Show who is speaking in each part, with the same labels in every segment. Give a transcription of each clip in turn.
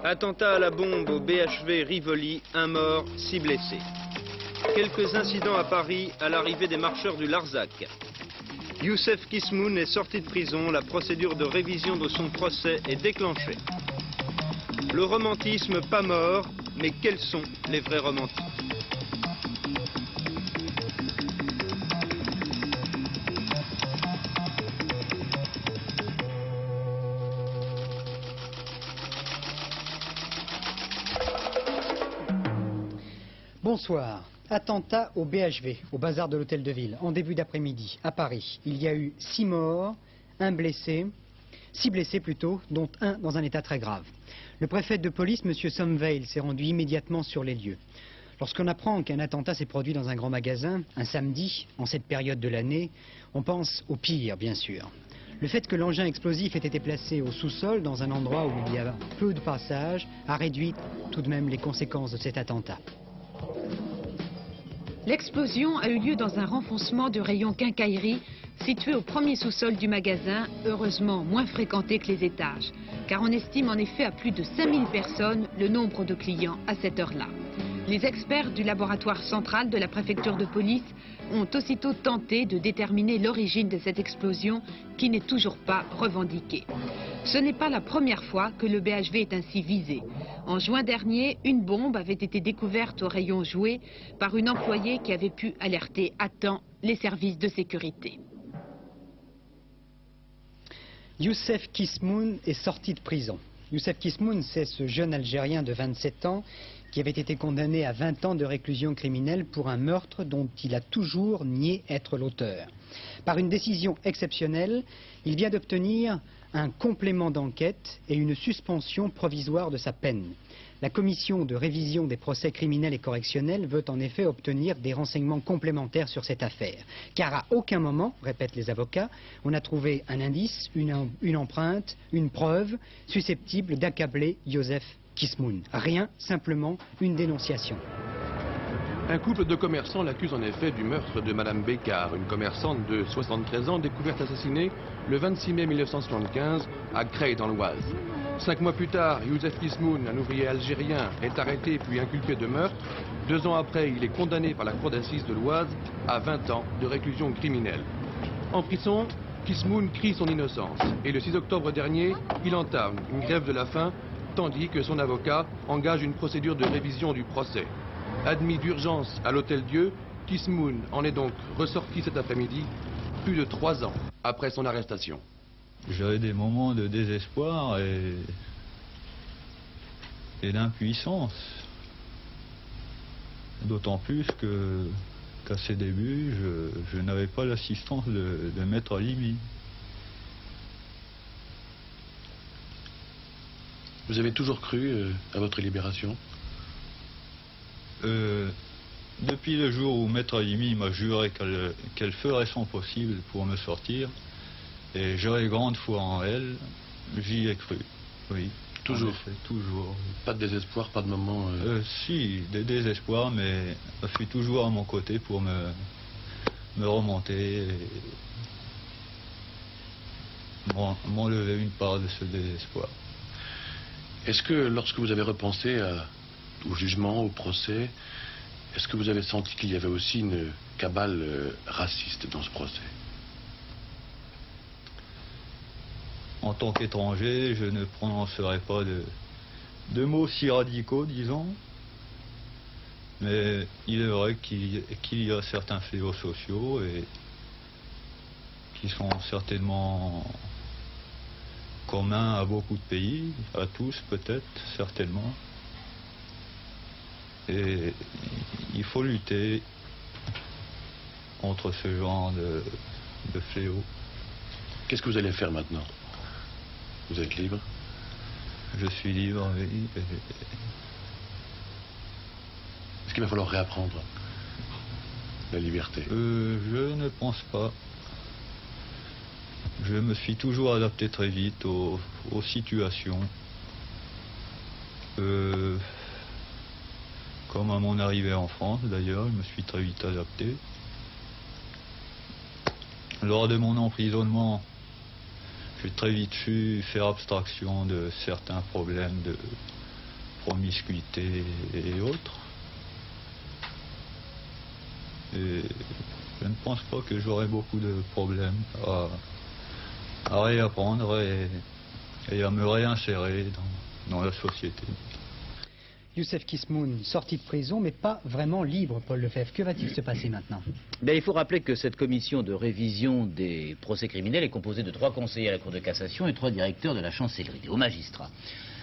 Speaker 1: Attentat à la bombe au BHV Rivoli, 1 mort, 6 blessés. Quelques incidents à Paris à l'arrivée des marcheurs du Larzac. Youssef Kismoun est sorti de prison, la procédure de révision de son procès est déclenchée. Le romantisme pas mort, mais quels sont les vrais romantiques?
Speaker 2: Bonsoir. Attentat au BHV, au bazar de l'Hôtel de Ville, en début d'après-midi, à Paris. Il y a eu 6 morts, 6 blessés plutôt, dont un dans un état très grave. Le préfet de police, M. Somveil, s'est rendu immédiatement sur les lieux. Lorsqu'on apprend qu'un attentat s'est produit dans un grand magasin, un samedi, en cette période de l'année, on pense au pire, bien sûr. Le fait que l'engin explosif ait été placé au sous-sol, dans un endroit où il y a peu de passages, a réduit tout de même les conséquences de cet attentat.
Speaker 3: L'explosion a eu lieu dans un renfoncement du rayon quincaillerie situé au premier sous-sol du magasin, heureusement moins fréquenté que les étages, car on estime en effet à plus de 5000 personnes le nombre de clients à cette heure-là. Les experts du laboratoire central de la préfecture de police ont aussitôt tenté de déterminer l'origine de cette explosion qui n'est toujours pas revendiquée. Ce n'est pas la première fois que le BHV est ainsi visé. En juin dernier, une bombe avait été découverte au rayon jouets par une employée qui avait pu alerter à temps les services de sécurité.
Speaker 2: Youssef Kismoun est sorti de prison. Youssef Kismoun, c'est ce jeune Algérien de 27 ans qui avait été condamné à 20 ans de réclusion criminelle pour un meurtre dont il a toujours nié être l'auteur. Par une décision exceptionnelle, il vient d'obtenir un complément d'enquête et une suspension provisoire de sa peine. La commission de révision des procès criminels et correctionnels veut en effet obtenir des renseignements complémentaires sur cette affaire. Car à aucun moment, répètent les avocats, on a trouvé un indice, une empreinte, une preuve susceptible d'accabler Youssef Kismoun. Rien, simplement une dénonciation.
Speaker 4: Un couple de commerçants l'accuse en effet du meurtre de Madame Bécard, une commerçante de 73 ans découverte assassinée le 26 mai 1975 à Creil dans l'Oise. 5 mois plus tard, Youssef Kismoun, un ouvrier algérien, est arrêté puis inculpé de meurtre. 2 ans après, il est condamné par la cour d'assises de l'Oise à 20 ans de réclusion criminelle. En prison, Kismoun crie son innocence et le 6 octobre dernier, il entame une grève de la faim tandis que son avocat engage une procédure de révision du procès. Admis d'urgence à l'Hôtel-Dieu, Kismoun en est donc ressorti cet après-midi, plus de 3 ans après son arrestation.
Speaker 5: J'avais des moments de désespoir et d'impuissance. D'autant plus qu'à ses débuts, je n'avais pas l'assistance de Maître Limi.
Speaker 4: Vous avez toujours cru à votre libération?
Speaker 5: Depuis le jour où Maître Limi m'a juré qu'elle ferait son possible pour me sortir, et j'aurais grande foi en elle, j'y ai cru, oui.
Speaker 4: Toujours?
Speaker 5: Effet, toujours.
Speaker 4: Pas de désespoir, pas de moment
Speaker 5: Si, des désespoirs, mais je suis toujours à mon côté pour me remonter et m'enlever une part de ce désespoir.
Speaker 4: Est-ce que lorsque vous avez repensé au jugement, au procès, est-ce que vous avez senti qu'il y avait aussi une cabale raciste dans ce procès?
Speaker 5: En tant qu'étranger, je ne prononcerai pas de mots si radicaux, disons. Mais il est vrai qu'il y a certains fléaux sociaux et qui sont certainement communs à beaucoup de pays, à tous peut-être, certainement. Et il faut lutter contre ce genre de fléaux.
Speaker 4: Qu'est-ce que vous allez faire maintenant? Vous êtes libre?
Speaker 5: Je suis libre, oui.
Speaker 4: Est-ce qu'il va falloir réapprendre la liberté?
Speaker 5: Je ne pense pas. Je me suis toujours adapté très vite aux situations. Comme à mon arrivée en France, d'ailleurs, je me suis très vite adapté. Lors de mon emprisonnement, j'ai très vite su faire abstraction de certains problèmes promiscuité et autres. Et je ne pense pas que j'aurai beaucoup de problèmes à réapprendre et à me réinsérer dans la société.
Speaker 2: Youssef Kismoun, sorti de prison, mais pas vraiment libre, Paul Lefebvre. Que va-t-il se passer maintenant?
Speaker 6: Il faut rappeler que cette commission de révision des procès criminels est composée de 3 conseillers à la Cour de cassation et 3 directeurs de la chancellerie, des hauts magistrats.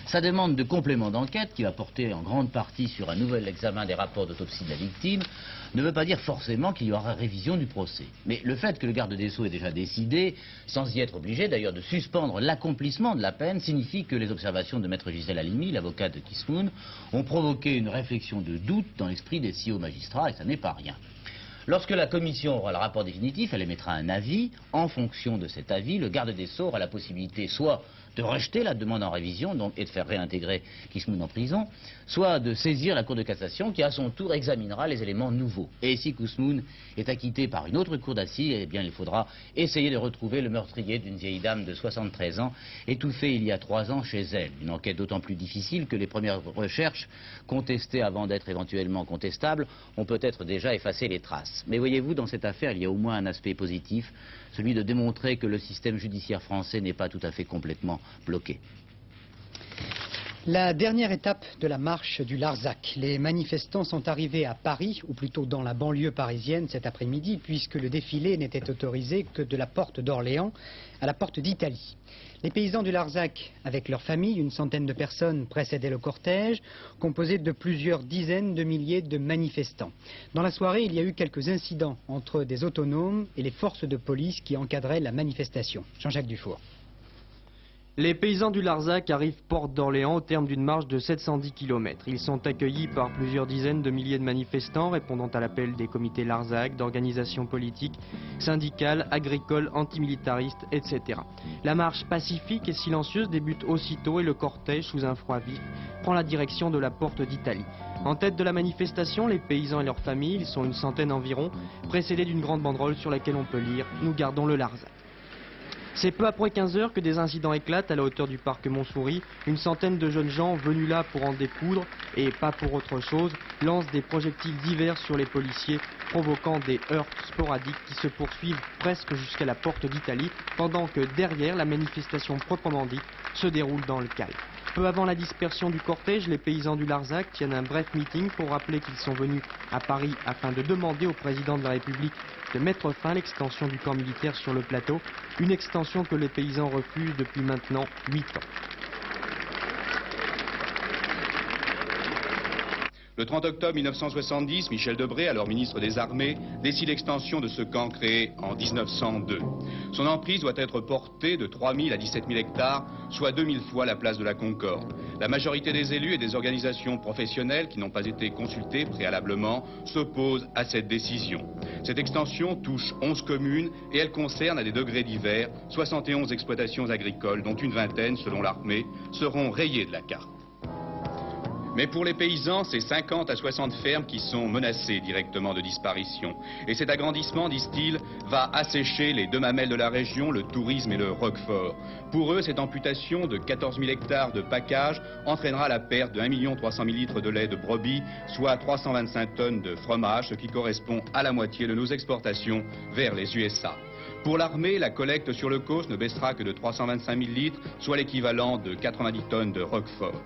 Speaker 6: Sa demande de complément d'enquête, qui va porter en grande partie sur un nouvel examen des rapports d'autopsie de la victime, ne veut pas dire forcément qu'il y aura révision du procès. Mais le fait que le garde des Sceaux ait déjà décidé, sans y être obligé d'ailleurs de suspendre l'accomplissement de la peine, signifie que les observations de maître Gisèle Halimi, l'avocat de Kismoun, ont provoqué une réflexion de doute dans l'esprit des 6 hauts magistrats, et ça n'est pas rien. Lorsque la commission aura le rapport définitif, elle émettra un avis. En fonction de cet avis, le garde des Sceaux aura la possibilité soit de rejeter la demande en révision et de faire réintégrer Kismoun en prison, soit de saisir la Cour de cassation qui à son tour examinera les éléments nouveaux. Et si Kismoun est acquitté par une autre cour d'assises, eh bien il faudra essayer de retrouver le meurtrier d'une vieille dame de 73 ans, étouffée il y a 3 ans chez elle. Une enquête d'autant plus difficile que les premières recherches, contestées avant d'être éventuellement contestables, ont peut-être déjà effacé les traces. Mais voyez-vous, dans cette affaire, il y a au moins un aspect positif, celui de démontrer que le système judiciaire français n'est pas tout à fait complètement bloqué.
Speaker 2: La dernière étape de la marche du Larzac. Les manifestants sont arrivés à Paris, ou plutôt dans la banlieue parisienne cet après-midi, puisque le défilé n'était autorisé que de la porte d'Orléans à la porte d'Italie. Les paysans du Larzac, avec leurs familles, une centaine de personnes précédaient le cortège, composé de plusieurs dizaines de milliers de manifestants. Dans la soirée, il y a eu quelques incidents entre des autonomes et les forces de police qui encadraient la manifestation. Jean-Jacques Dufour.
Speaker 7: Les paysans du Larzac arrivent porte d'Orléans au terme d'une marche de 710 km. Ils sont accueillis par plusieurs dizaines de milliers de manifestants répondant à l'appel des comités Larzac, d'organisations politiques, syndicales, agricoles, antimilitaristes, etc. La marche pacifique et silencieuse débute aussitôt et le cortège, sous un froid vif, prend la direction de la porte d'Italie. En tête de la manifestation, les paysans et leurs familles, ils sont une centaine environ, précédés d'une grande banderole sur laquelle on peut lire « Nous gardons le Larzac ». C'est peu après 15 heures que des incidents éclatent à la hauteur du parc Montsouris. Une centaine de jeunes gens venus là pour en découdre et pas pour autre chose lancent des projectiles divers sur les policiers, provoquant des heurts sporadiques qui se poursuivent presque jusqu'à la porte d'Italie, pendant que derrière la manifestation proprement dite se déroule dans le calme. Peu avant la dispersion du cortège, les paysans du Larzac tiennent un bref meeting pour rappeler qu'ils sont venus à Paris afin de demander au président de la République de mettre fin à l'extension du camp militaire sur le plateau, une extension que les paysans refusent depuis maintenant 8 ans.
Speaker 8: Le 30 octobre 1970, Michel Debré, alors ministre des Armées, décide l'extension de ce camp créé en 1902. Son emprise doit être portée de 3 000 à 17 000 hectares, soit 2000 fois la place de la Concorde. La majorité des élus et des organisations professionnelles qui n'ont pas été consultés préalablement s'opposent à cette décision. Cette extension touche 11 communes et elle concerne à des degrés divers 71 exploitations agricoles, dont une vingtaine, selon l'armée, seront rayées de la carte. Mais pour les paysans, c'est 50 à 60 fermes qui sont menacées directement de disparition. Et cet agrandissement, disent-ils, va assécher les 2 mamelles de la région, le tourisme et le roquefort. Pour eux, cette amputation de 14 000 hectares de pacage entraînera la perte de 1 300 000 litres de lait de brebis, soit 325 tonnes de fromage, ce qui correspond à la moitié de nos exportations vers les USA. Pour l'armée, la collecte sur le COS ne baissera que de 325 000 litres, soit l'équivalent de 90 tonnes de roquefort.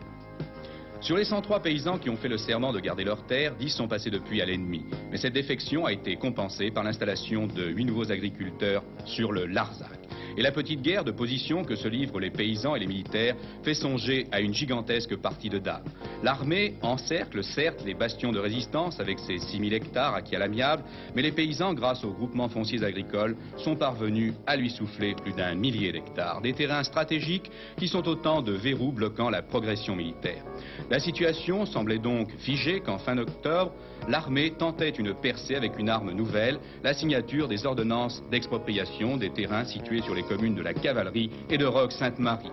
Speaker 8: Sur les 103 paysans qui ont fait le serment de garder leurs terres, 10 sont passés depuis à l'ennemi. Mais cette défection a été compensée par l'installation de 8 nouveaux agriculteurs sur le Larzac. Et la petite guerre de position que se livrent les paysans et les militaires fait songer à une gigantesque partie de dames. L'armée encercle certes les bastions de résistance avec ses 6 000 hectares acquis à l'amiable, mais les paysans, grâce aux groupements fonciers agricoles, sont parvenus à lui souffler plus d'1 millier d'hectares. Des terrains stratégiques qui sont autant de verrous bloquant la progression militaire. La situation semblait donc figée quand fin octobre, l'armée tentait une percée avec une arme nouvelle, la signature des ordonnances d'expropriation des terrains situés sur les communes de la Cavalerie et de Roque-Sainte-Marie.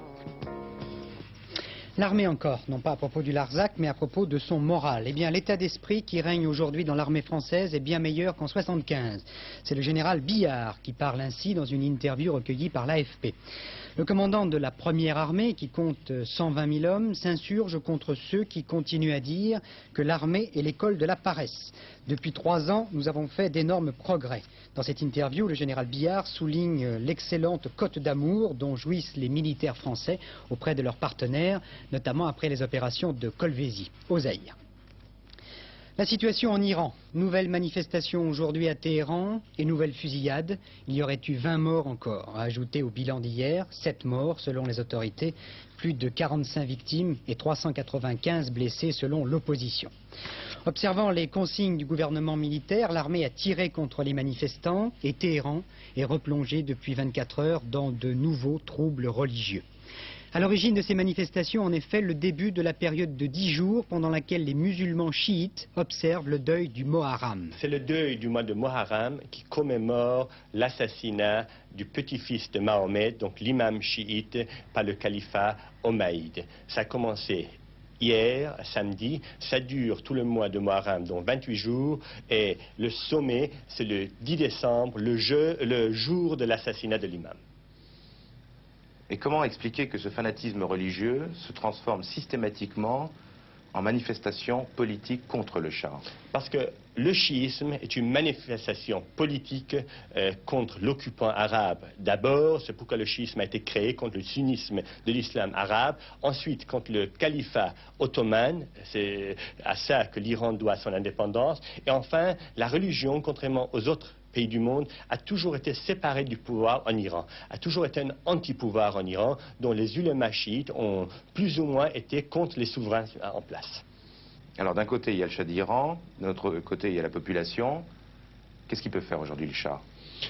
Speaker 2: L'armée encore, non pas à propos du Larzac, mais à propos de son moral. Eh bien, l'état d'esprit qui règne aujourd'hui dans l'armée française est bien meilleur qu'en 1975. C'est le général Billard qui parle ainsi dans une interview recueillie par l'AFP. Le commandant de la première armée, qui compte 120 000 hommes, s'insurge contre ceux qui continuent à dire que l'armée est l'école de la paresse. Depuis 3 ans, nous avons fait d'énormes progrès. Dans cette interview, le général Billard souligne l'excellente cote d'amour dont jouissent les militaires français auprès de leurs partenaires, notamment après les opérations de Kolwezi, au Zaïre. La situation en Iran. Nouvelle manifestation aujourd'hui à Téhéran et nouvelle fusillade. Il y aurait eu 20 morts encore, à ajouter au bilan d'hier, 7 morts selon les autorités, plus de 45 victimes et 395 blessés selon l'opposition. Observant les consignes du gouvernement militaire, l'armée a tiré contre les manifestants et Téhéran est replongé depuis 24 heures dans de nouveaux troubles religieux. À l'origine de ces manifestations, en effet, le début de la période de 10 jours pendant laquelle les musulmans chiites observent le deuil du Moharram.
Speaker 9: C'est le deuil du mois de Moharram qui commémore l'assassinat du petit-fils de Mahomet, donc l'imam chiite, par le califat Omeyyade. Ça a commencé hier, samedi, ça dure tout le mois de Muharram, donc 28 jours, et le sommet, c'est le 10 décembre, le jour de l'assassinat de l'imam.
Speaker 10: Et comment expliquer que ce fanatisme religieux se transforme systématiquement en manifestation politique contre le Shah?
Speaker 9: Parce que le chiisme est une manifestation politique contre l'occupant arabe. D'abord, c'est pourquoi le chiisme a été créé, contre le sunnisme de l'islam arabe. Ensuite, contre le califat ottoman, c'est à ça que l'Iran doit son indépendance. Et enfin, la religion, contrairement aux autres pays du monde, a toujours été séparé du pouvoir en Iran, a toujours été un anti-pouvoir en Iran, dont les ulémas chiites ont plus ou moins été contre les souverains en place.
Speaker 10: Alors d'un côté il y a le Shah d'Iran, de l'autre côté il y a la population. Qu'est-ce qu'il peut faire aujourd'hui le Shah?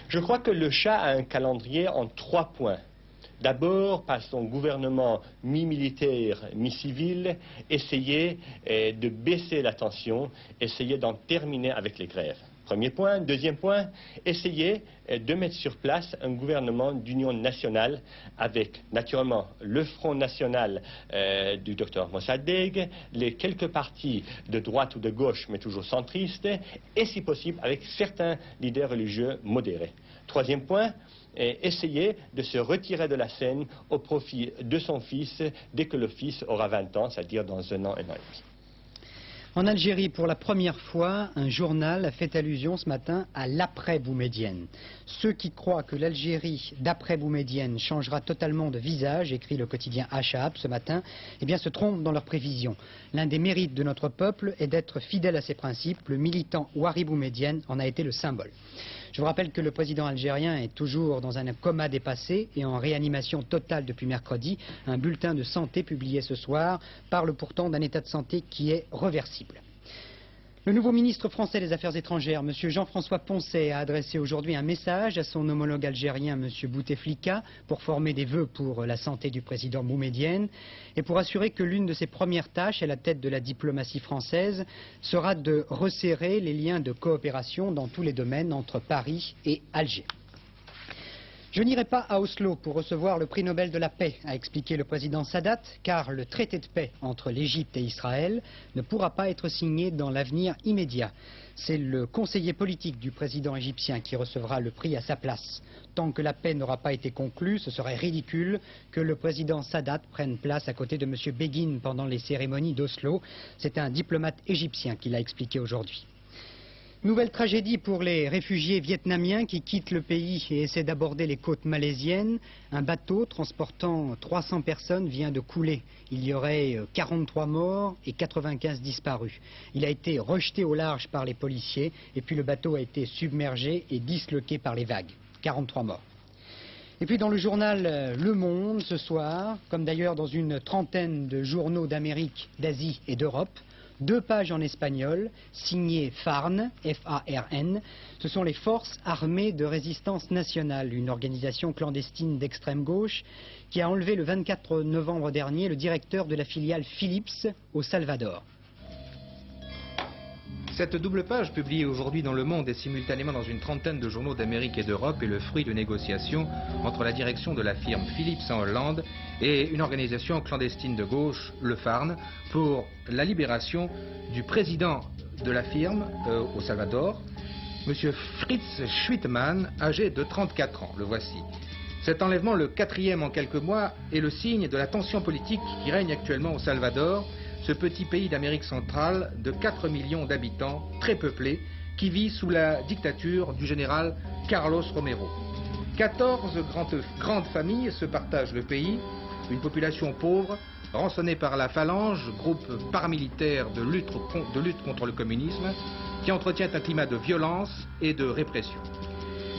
Speaker 9: Je crois que le Shah a un calendrier en 3 points. D'abord, par son gouvernement mi-militaire, mi-civil, essayer de baisser la tension, essayer d'en terminer avec les grèves. Premier point. Deuxième point, essayer de mettre sur place un gouvernement d'union nationale avec, naturellement, le Front national du Dr Mossadegh, les quelques partis de droite ou de gauche, mais toujours centristes, et si possible avec certains leaders religieux modérés. Troisième point, essayer de se retirer de la scène au profit de son fils dès que le fils aura 20 ans, c'est-à-dire dans 1 an, 1 an et demi.
Speaker 2: En Algérie, pour la première fois, un journal a fait allusion ce matin à l'après-Boumedienne. Ceux qui croient que l'Algérie d'après-Boumedienne changera totalement de visage, écrit le quotidien Achab ce matin, eh bien se trompent dans leurs prévisions. L'un des mérites de notre peuple est d'être fidèle à ses principes. Le militant Ouari Boumedienne en a été le symbole. Je vous rappelle que le président algérien est toujours dans un coma dépassé et en réanimation totale depuis mercredi. Un bulletin de santé publié ce soir parle pourtant d'un état de santé qui est réversible. Le nouveau ministre français des Affaires étrangères, M. Jean-François Poncet, a adressé aujourd'hui un message à son homologue algérien, M. Bouteflika, pour former des vœux pour la santé du président Boumedienne et pour assurer que l'une de ses premières tâches à la tête de la diplomatie française sera de resserrer les liens de coopération dans tous les domaines entre Paris et Alger. Je n'irai pas à Oslo pour recevoir le prix Nobel de la paix, a expliqué le président Sadat, car le traité de paix entre l'Égypte et Israël ne pourra pas être signé dans l'avenir immédiat. C'est le conseiller politique du président égyptien qui recevra le prix à sa place. Tant que la paix n'aura pas été conclue, ce serait ridicule que le président Sadat prenne place à côté de M. Begin pendant les cérémonies d'Oslo. C'est un diplomate égyptien qui l'a expliqué aujourd'hui. Nouvelle tragédie pour les réfugiés vietnamiens qui quittent le pays et essaient d'aborder les côtes malaisiennes. Un bateau transportant 300 personnes vient de couler. Il y aurait 43 morts et 95 disparus. Il a été rejeté au large par les policiers et puis le bateau a été submergé et disloqué par les vagues. 43 morts. Et puis dans le journal Le Monde ce soir, comme d'ailleurs dans une trentaine de journaux d'Amérique, d'Asie et d'Europe, 2 pages en espagnol, signées FARN, F-A-R-N. Ce sont les Forces armées de résistance nationale, une organisation clandestine d'extrême gauche qui a enlevé le 24 novembre dernier le directeur de la filiale Philips au Salvador.
Speaker 11: Cette double page, publiée aujourd'hui dans Le Monde et simultanément dans une trentaine de journaux d'Amérique et d'Europe, est le fruit de négociations entre la direction de la firme Philips en Hollande et une organisation clandestine de gauche, le Farn, pour la libération du président de la firme au Salvador, M. Fritz Schwittmann, âgé de 34 ans. Le voici. Cet enlèvement, le 4e en quelques mois, est le signe de la tension politique qui règne actuellement au Salvador, ce petit pays d'Amérique centrale de 4 millions d'habitants, très peuplé, qui vit sous la dictature du général Carlos Romero. 14 grandes familles se partagent le pays, une population pauvre, rançonnée par la Phalange, groupe paramilitaire de lutte contre le communisme, qui entretient un climat de violence et de répression.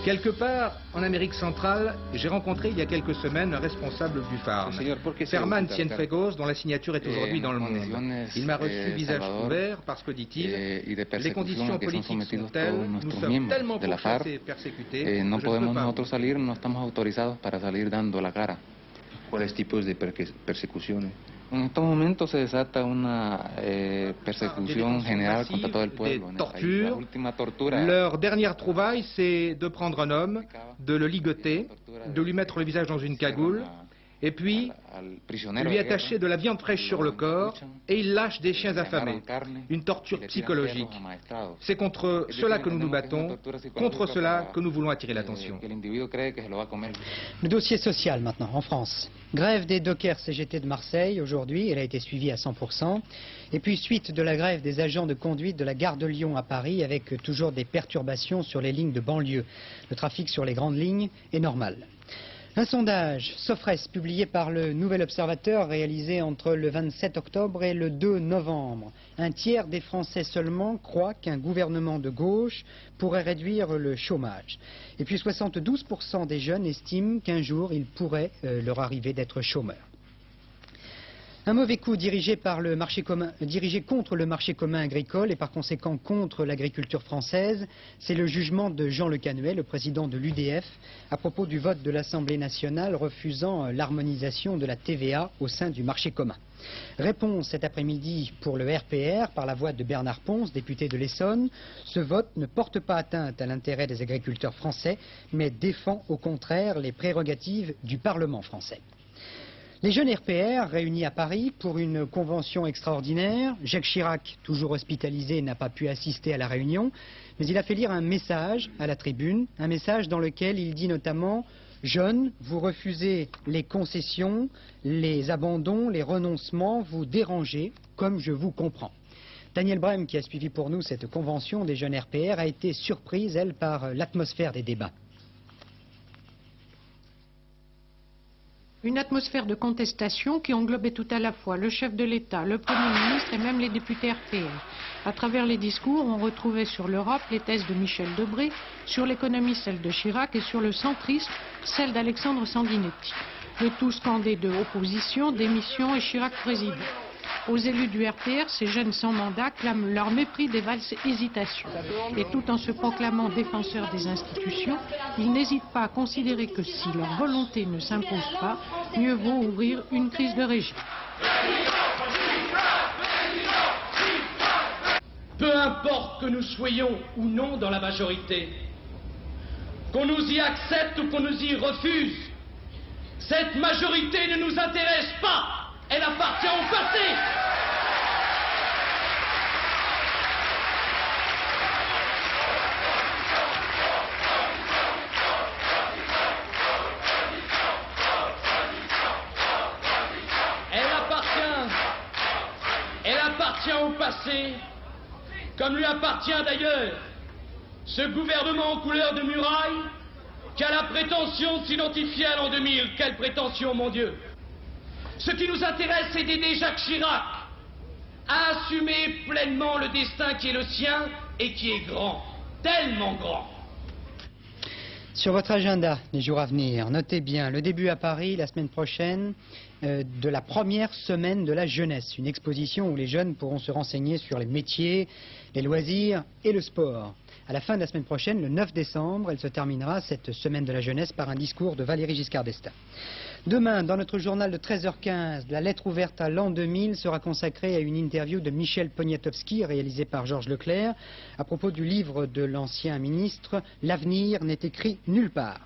Speaker 11: Quelque part, en Amérique centrale, j'ai rencontré il y a quelques semaines un responsable du Farn, Ferman Cienfuegos, dont la signature est aujourd'hui dans Le Monde. Il m'a reçu visage couvert parce que, dit-il, les conditions politiques sont telles, nous sommes tellement pourchassés et persécutés, que je ne peux pas.
Speaker 12: ¿Cuáles tipos de persecuciones? En estos momentos se desata una persecución general contra todo el pueblo.
Speaker 11: Tortures. La última tortura. Leur dernière trouvaille, c'est de prendre un homme, de le ligoter, de lui mettre le visage dans une cagoule, et puis lui attacher de la viande fraîche sur le corps, et il lâche des chiens affamés. Une torture psychologique. C'est contre cela que nous nous battons, contre cela que nous voulons attirer l'attention.
Speaker 2: Le dossier social maintenant, en France. Grève des dockers CGT de Marseille aujourd'hui, elle a été suivie à 100%. Et puis suite de la grève des agents de conduite de la gare de Lyon à Paris, avec toujours des perturbations sur les lignes de banlieue. Le trafic sur les grandes lignes est normal. Un sondage Sofres publié par le Nouvel Observateur réalisé entre le 27 octobre et le 2 novembre. Un tiers des Français seulement croient qu'un gouvernement de gauche pourrait réduire le chômage. Et puis 72% des jeunes estiment qu'un jour il pourrait leur arriver d'être chômeurs. Un mauvais coup dirigé contre le marché commun agricole et par conséquent contre l'agriculture française, c'est le jugement de Jean Le Canuet, le président de l'UDF, à propos du vote de l'Assemblée nationale refusant l'harmonisation de la TVA au sein du marché commun. Réponse cet après-midi pour le RPR par la voix de Bernard Pons, député de l'Essonne. Ce vote ne porte pas atteinte à l'intérêt des agriculteurs français, mais défend au contraire les prérogatives du Parlement français. Les jeunes RPR réunis à Paris pour une convention extraordinaire. Jacques Chirac, toujours hospitalisé, n'a pas pu assister à la réunion, mais il a fait lire un message à la tribune, un message dans lequel il dit notamment « Jeunes, vous refusez les concessions, les abandons, les renoncements, vous dérangez, comme je vous comprends ». Daniel Brem, qui a suivi pour nous cette convention des jeunes RPR, a été surprise, elle, par l'atmosphère des débats.
Speaker 13: Une atmosphère de contestation qui englobait tout à la fois le chef de l'État, le Premier ministre et même les députés RPR. À travers les discours, on retrouvait sur l'Europe les thèses de Michel Debré, sur l'économie celle de Chirac et sur le centrisme celle d'Alexandre Sanguinetti. Le tout scandé de opposition, démission et Chirac président. Aux élus du RPR, ces jeunes sans mandat clament leur mépris des valses hésitations. Et tout en se proclamant défenseurs des institutions, ils n'hésitent pas à considérer que si leur volonté ne s'impose pas, mieux vaut ouvrir une crise de régime.
Speaker 14: Peu importe que nous soyons ou non dans la majorité, qu'on nous y accepte ou qu'on nous y refuse, cette majorité ne nous intéresse pas. Elle appartient au passé. Elle appartient au passé, comme lui appartient d'ailleurs ce gouvernement en couleur de muraille qui a la prétention de s'identifier à l'an 2000. Quelle prétention, mon Dieu! Ce qui nous intéresse, c'est d'aider Jacques Chirac à assumer pleinement le destin qui est le sien et qui est grand, tellement grand.
Speaker 2: Sur votre agenda des jours à venir, notez bien le début à Paris la semaine prochaine de la première semaine de la jeunesse, une exposition où les jeunes pourront se renseigner sur les métiers, les loisirs et le sport. À la fin de la semaine prochaine, le 9 décembre, elle se terminera, cette semaine de la jeunesse, par un discours de Valéry Giscard d'Estaing. Demain, dans notre journal de 13h15, la lettre ouverte à l'an 2000 sera consacrée à une interview de Michel Poniatowski, réalisée par Georges Leclerc, à propos du livre de l'ancien ministre « L'avenir n'est écrit nulle part ».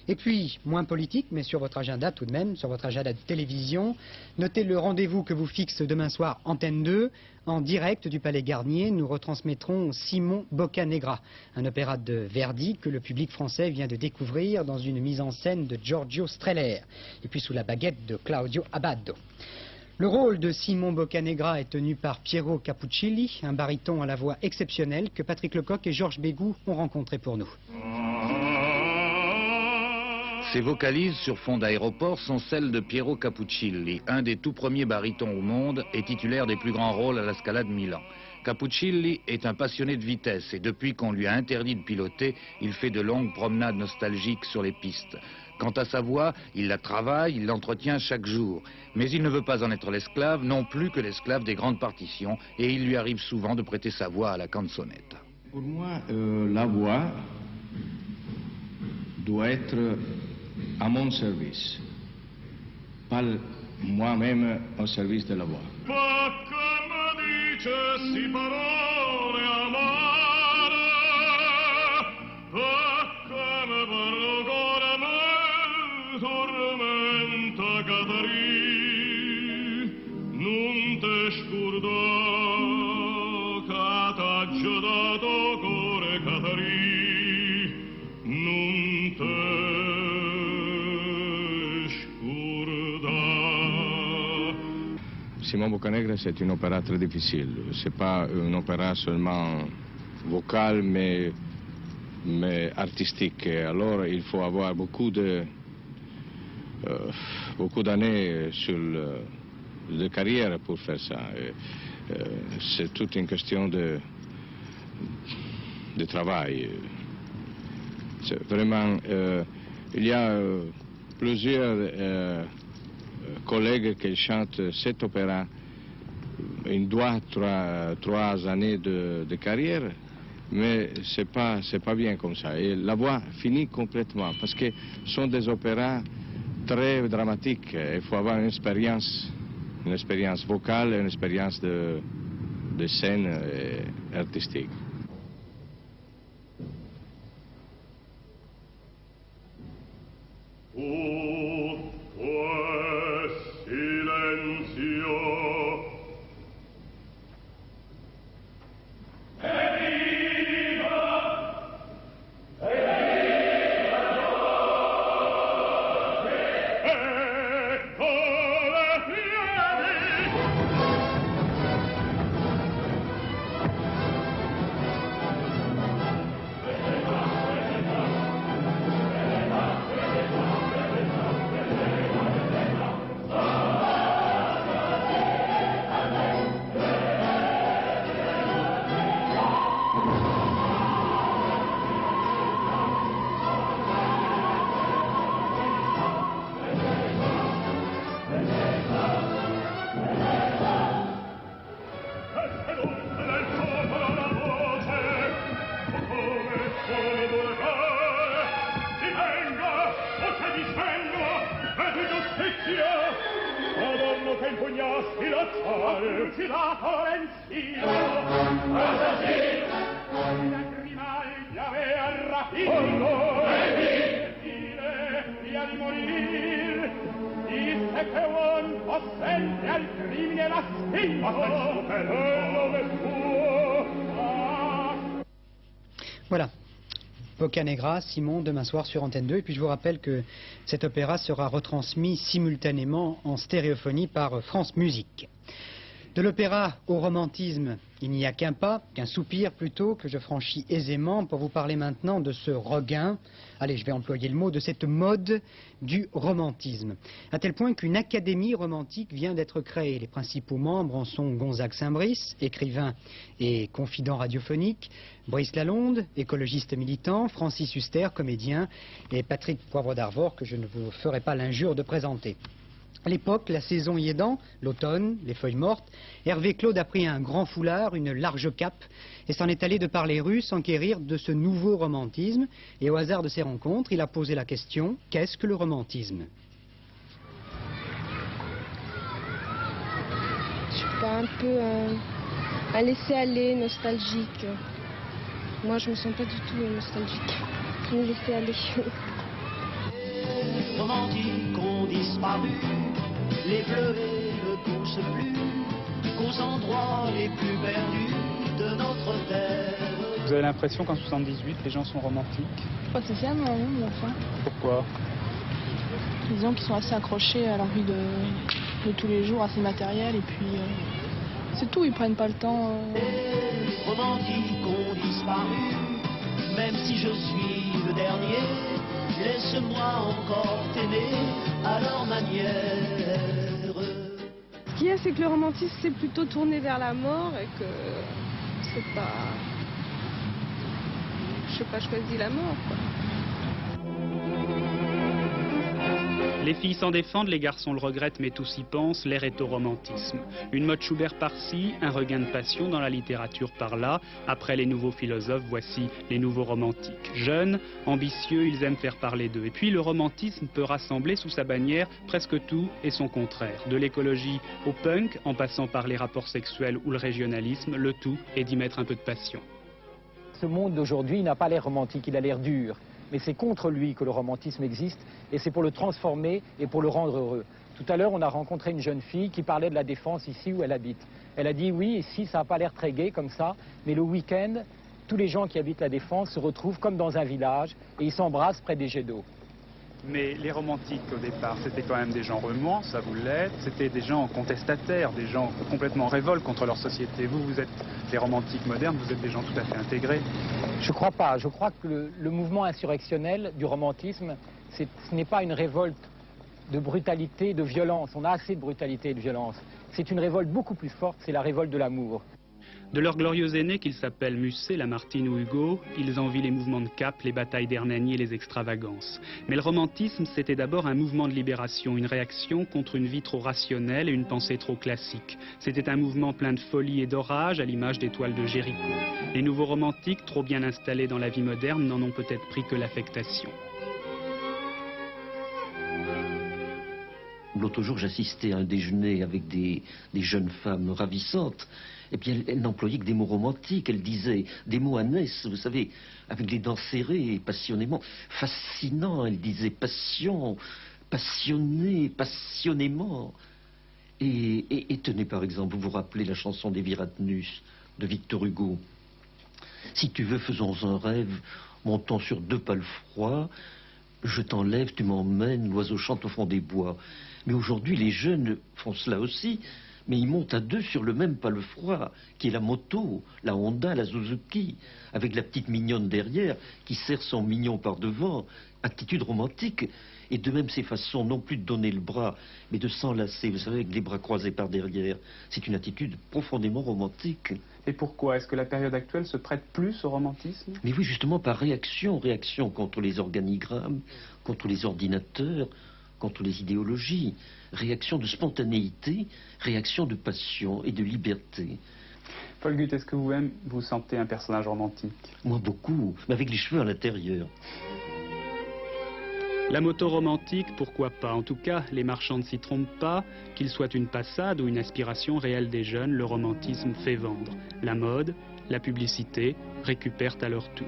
Speaker 2: Et puis, moins politique, mais sur votre agenda tout de même, sur votre agenda de télévision, notez le rendez-vous que vous fixe demain soir Antenne 2. En direct du Palais Garnier, nous retransmettrons Simon Boccanegra, un opéra de Verdi que le public français vient de découvrir dans une mise en scène de Giorgio Strehler, et puis sous la baguette de Claudio Abbado. Le rôle de Simon Boccanegra est tenu par Piero Capuccilli, un baryton à la voix exceptionnelle que Patrick Lecoq et Georges Bégou ont rencontré pour nous.
Speaker 15: Ces vocalises sur fond d'aéroport sont celles de Piero Capuccilli, un des tout premiers barytons au monde et titulaire des plus grands rôles à la Scala de Milan. Capuccilli est un passionné de vitesse et depuis qu'on lui a interdit de piloter, il fait de longues promenades nostalgiques sur les pistes. Quant à sa voix, il la travaille, il l'entretient chaque jour. Mais il ne veut pas en être l'esclave, non plus que l'esclave des grandes partitions, et il lui arrive souvent de prêter sa voix à la canzonette.
Speaker 16: Pour moi, la voix doit être à mon service, pas moi-même au service de la voix. Simon Boccanegra, c'est un opéra très difficile. Ce n'est pas un opéra seulement vocal, mais artistique. Alors, il faut avoir beaucoup d'années de carrière pour faire ça. C'est toute une question de travail. Vraiment, il y a plusieurs collègues qui chantent cet opéra. Ils doivent trois années de carrière, mais c'est pas bien comme ça. Et la voix finit complètement, parce que ce sont des opéras très dramatiques. Il faut avoir une expérience vocale et une expérience de scène artistique.
Speaker 2: Voilà, Boccanegra, Simon, demain soir sur Antenne 2. Et puis je vous rappelle que cet opéra sera retransmis simultanément en stéréophonie par France Musique. De l'opéra au romantisme, il n'y a qu'un pas, qu'un soupir plutôt, que je franchis aisément pour vous parler maintenant de ce regain, allez, je vais employer le mot, de cette mode du romantisme. À tel point qu'une académie romantique vient d'être créée. Les principaux membres en sont Gonzague Saint-Brice, écrivain et confident radiophonique, Brice Lalonde, écologiste militant, Francis Huster, comédien, et Patrick Poivre d'Arvor, que je ne vous ferai pas l'injure de présenter. À l'époque, la saison y aidant, l'automne, les feuilles mortes, Hervé Claude a pris un grand foulard, une large cape, et s'en est allé de par les rues s'enquérir de ce nouveau romantisme. Et au hasard de ces rencontres, il a posé la question, qu'est-ce que le romantisme?
Speaker 17: Je suis pas un peu un laisser-aller, nostalgique. Moi, je me sens pas du tout nostalgique. Je me laisser aller.
Speaker 18: Les romantiques ont disparu, les fleuets ne poussent plus qu'aux endroits les plus perdus de notre terre.
Speaker 19: Vous avez l'impression qu'en 78, les gens sont romantiques?
Speaker 20: Pas spécialement, non, mais enfin.
Speaker 19: Pourquoi?
Speaker 20: Disons qu'ils sont assez accrochés à leur vie de tous les jours, assez matériel, et puis c'est tout, ils prennent pas le temps.
Speaker 18: Les romantiques ont disparu, même si je suis le dernier, laisse-moi encore t'aimer à leur manière.
Speaker 17: Ce qu'il y a, c'est que le romantisme, c'est plutôt tourné vers la mort et que c'est pas... Je sais pas, choisi la mort, quoi.
Speaker 19: Les filles s'en défendent, les garçons le regrettent, mais tous y pensent, l'air est au romantisme. Une mode Schubert par-ci, un regain de passion dans la littérature par-là. Après les nouveaux philosophes, voici les nouveaux romantiques. Jeunes, ambitieux, ils aiment faire parler d'eux. Et puis le romantisme peut rassembler sous sa bannière presque tout et son contraire. De l'écologie au punk, en passant par les rapports sexuels ou le régionalisme, le tout est d'y mettre un peu de passion.
Speaker 21: Ce monde d'aujourd'hui n'a pas l'air romantique, il a l'air dur. Mais c'est contre lui que le romantisme existe, et c'est pour le transformer et pour le rendre heureux. Tout à l'heure, on a rencontré une jeune fille qui parlait de la Défense ici où elle habite. Elle a dit oui, ici ça n'a pas l'air très gai comme ça, mais le week-end, tous les gens qui habitent la Défense se retrouvent comme dans un village et ils s'embrassent près des jets d'eau.
Speaker 19: Mais les romantiques, au départ, c'était quand même des gens remuants, ça vous l'est. C'était des gens contestataires, des gens complètement en révolte contre leur société. Vous êtes les romantiques modernes, vous êtes des gens tout à fait intégrés.
Speaker 21: Je crois pas. Je crois que le mouvement insurrectionnel du romantisme, ce n'est pas une révolte de brutalité, de violence. On a assez de brutalité et de violence. C'est une révolte beaucoup plus forte, c'est la révolte de l'amour.
Speaker 19: De leurs glorieux aînés qu'ils s'appellent Musset, Lamartine ou Hugo, ils envient les mouvements de Cap, les batailles d'Hernani et les extravagances. Mais le romantisme, c'était d'abord un mouvement de libération, une réaction contre une vie trop rationnelle et une pensée trop classique. C'était un mouvement plein de folie et d'orage, à l'image des toiles de Géricault. Les nouveaux romantiques, trop bien installés dans la vie moderne, n'en ont peut-être pris que l'affectation.
Speaker 22: L'autre jour, j'assistais à un déjeuner avec des jeunes femmes ravissantes. Et puis elles n'employaient que des mots romantiques. Elles disaient des mots ânesses, vous savez, avec les dents serrées, passionnément. Fascinant, elles disaient passion, passionné, passionnément. Et tenez par exemple, vous vous rappelez la chanson des Viratnus de Victor Hugo. Si tu veux, faisons un rêve, montons sur deux palefroids. Je t'enlève, tu m'emmènes, l'oiseau chante au fond des bois. Mais aujourd'hui, les jeunes font cela aussi, mais ils montent à deux sur le même palefroid, qui est la moto, la Honda, la Suzuki, avec la petite mignonne derrière, qui serre son mignon par devant. Attitude romantique. Et de même ces façons, non plus de donner le bras, mais de s'enlacer, vous savez, avec les bras croisés par derrière. C'est une attitude profondément romantique.
Speaker 19: Et pourquoi? Est-ce que la période actuelle se prête plus au romantisme?
Speaker 22: Mais oui, justement, par réaction contre les organigrammes, contre les ordinateurs, contre les idéologies. Réaction de spontanéité, réaction de passion et de liberté.
Speaker 19: Paul Gut, est-ce que vous-même vous sentez un personnage romantique?
Speaker 22: Moi, beaucoup, mais avec les cheveux à l'intérieur.
Speaker 19: La moto romantique, pourquoi pas? En tout cas, les marchands ne s'y trompent pas. Qu'il soit une passade ou une aspiration réelle des jeunes, le romantisme fait vendre. La mode, la publicité récupèrent à leur tour.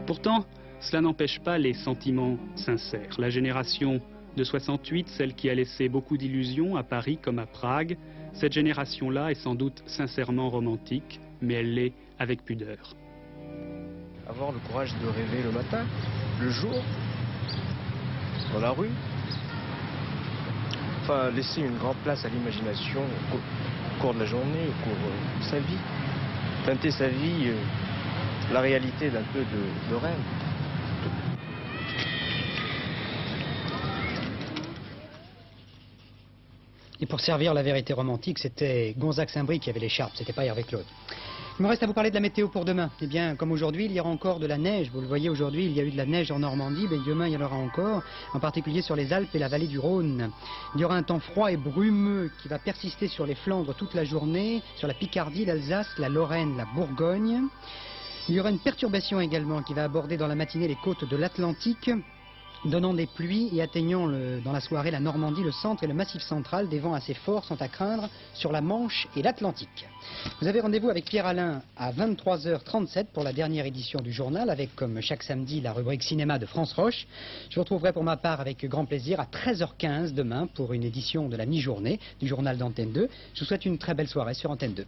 Speaker 19: Pourtant, cela n'empêche pas les sentiments sincères. La génération de 68, celle qui a laissé beaucoup d'illusions à Paris comme à Prague, cette génération-là est sans doute sincèrement romantique, mais elle l'est avec pudeur.
Speaker 23: Avoir le courage de rêver le matin, le jour, dans la rue. Enfin, laisser une grande place à l'imagination au cours de la journée, au cours de sa vie. Teinter sa vie, la réalité d'un peu de rêve.
Speaker 2: Et pour servir la vérité romantique, c'était Gonzague Saint-Brie qui avait l'écharpe, c'était pas Hervé Claude. Il me reste à vous parler de la météo pour demain. Eh bien, comme aujourd'hui, il y aura encore de la neige. Vous le voyez, aujourd'hui, il y a eu de la neige en Normandie. Mais demain, il y en aura encore, en particulier sur les Alpes et la vallée du Rhône. Il y aura un temps froid et brumeux qui va persister sur les Flandres toute la journée, sur la Picardie, l'Alsace, la Lorraine, la Bourgogne. Il y aura une perturbation également qui va aborder dans la matinée les côtes de l'Atlantique, donnant des pluies et atteignant dans la soirée la Normandie, le centre et le massif central. Des vents assez forts sont à craindre sur la Manche et l'Atlantique. Vous avez rendez-vous avec Pierre Alain à 23h37 pour la dernière édition du journal, avec comme chaque samedi la rubrique cinéma de France Roche. Je vous retrouverai pour ma part avec grand plaisir à 13h15 demain pour une édition de la mi-journée du journal d'Antenne 2. Je vous souhaite une très belle soirée sur Antenne 2.